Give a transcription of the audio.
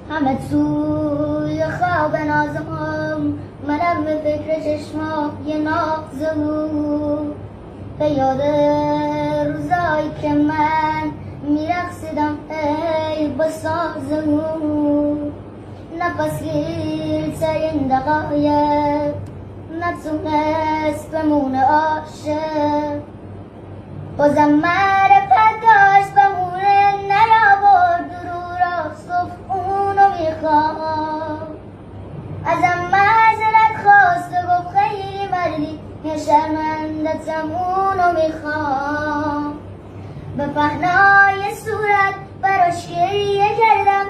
همه توی خواب نازم، منم به فکر چشمای نازم، به یاد روزایی که من میرقصیدم ای با سازم. نفس گیرترین دقایق نتونست بمونه عاشق، بازم معرفت داشت بمونه نرابرد رو راست گفت اونو میخوام. ازم معذرت خواست و گفت خیلی مردی یا شرمندتم اونو میخوام. به پهنای صورت براش گریه کردم،